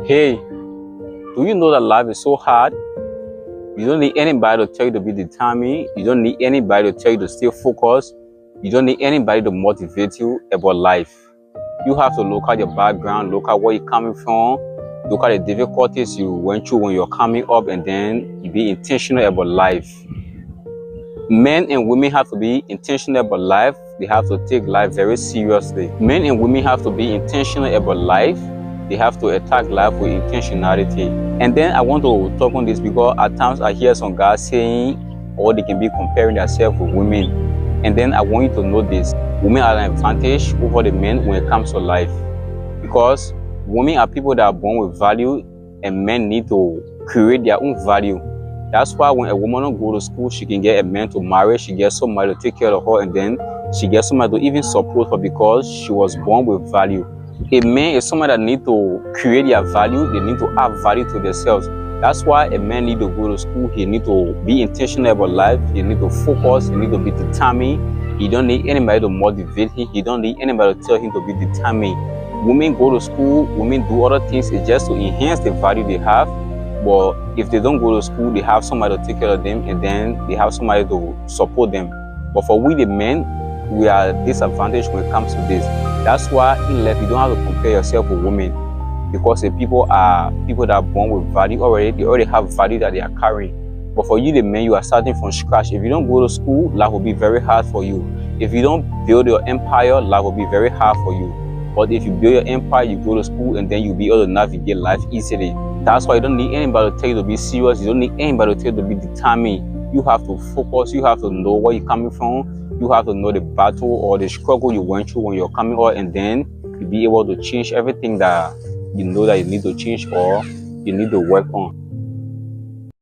Hey, do you know that life is so hard? You don't need anybody to tell you to be determined. You don't need anybody to tell you to stay focused. You don't need anybody to motivate you about life. You have to look at your background, look at where you're coming from, look at the difficulties you went through when you're coming up, and then you be intentional about life. Men and women have to be intentional about life. They have to take life very seriously. Men and women have to be intentional about life. They have to attack life with intentionality. And then I want to talk on this because at times I hear some guys saying, or they can be comparing themselves with women. And then I want you to know this. Women are an advantage over the men when it comes to life. Because women are people that are born with value, and men need to create their own value. That's why when a woman don't go to school, she can get a man to marry, she gets somebody to take care of her, and then she gets somebody to even support her because she was born with value. A man is someone that need to create their value. They need to add value to themselves. That's why a man need to go to school. He need to be intentional about life. He need to focus. He need to be determined. He don't need anybody to motivate him. He don't need anybody to tell him to be determined. Women go to school. Women do other things. It's just to enhance the value they have. But if they don't go to school, they have somebody to take care of them, and then they have somebody to support them. But for we the men, we are disadvantaged when it comes to this. That's why in life you don't have to compare yourself with women, because the people are people that are born with value already. They already have value that they are carrying. But for you the men, you are starting from scratch. If you don't go to school, life will be very hard for you. If you don't build your empire, life will be very hard for you. But if you build your empire, you go to school, and then you'll be able to navigate life easily. That's why you don't need anybody to tell you to be serious. You don't need anybody to tell you to be determined. You have to focus. You have to know where you're coming from. You have to know the battle or the struggle you went through when you're coming out, and then you'll be able to change everything that you know that you need to change or you need to work on.